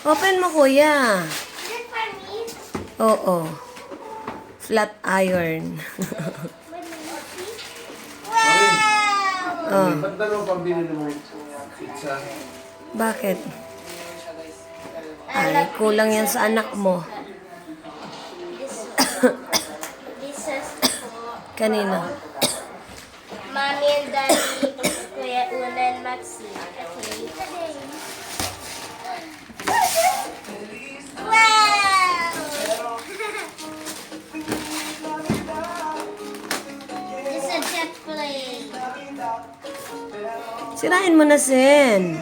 Open mo, kuya. Is it for me? Oo. Flat iron. Wow! Oh. Ba't dalawa pambili mo pizza? Bakit? Ay, kulang yan sa anak mo. This is Kanina. Mommy and Daddy, Kuya Una and Maxi. Okay. Wow! This is a jet plane. Sirain mo na, Sen.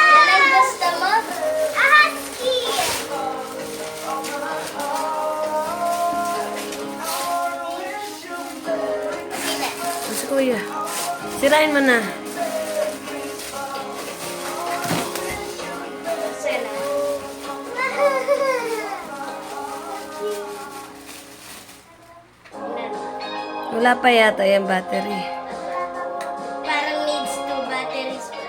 Yan ang gusto mo? A husky! Sige na. Si kuya. Sirain mo na. Sana. Wala pa yata yung battery. Parang needs two batteries pa.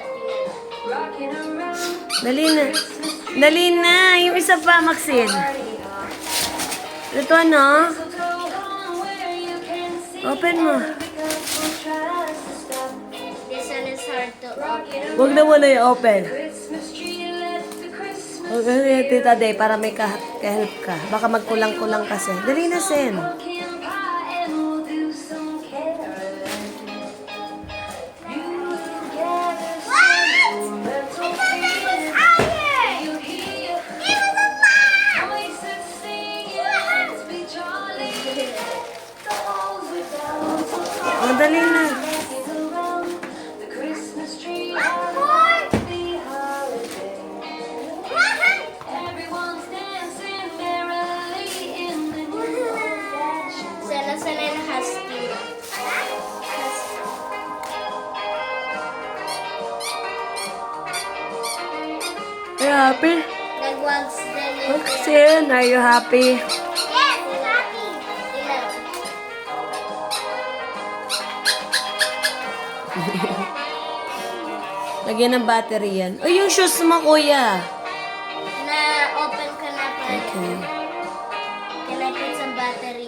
Dali na. Dali na. Yung isa pa, Maxine. Ito ano? Open mo. This one is hard to open. Huwag na muna yung open. Huwag na yung Tita Day para may ka-help ka. Baka magkulang-kulang kasi. Dali na, Sen. O, dali na. Sana yung husky. Are you happy? Nag-wags din yung Maxine, are you happy? Yes, I'm happy. Tingnan. Lagyan ng battery yan. O, yung shoes mo, kuya. Na-open ka na pa. Okay. Can I put some battery?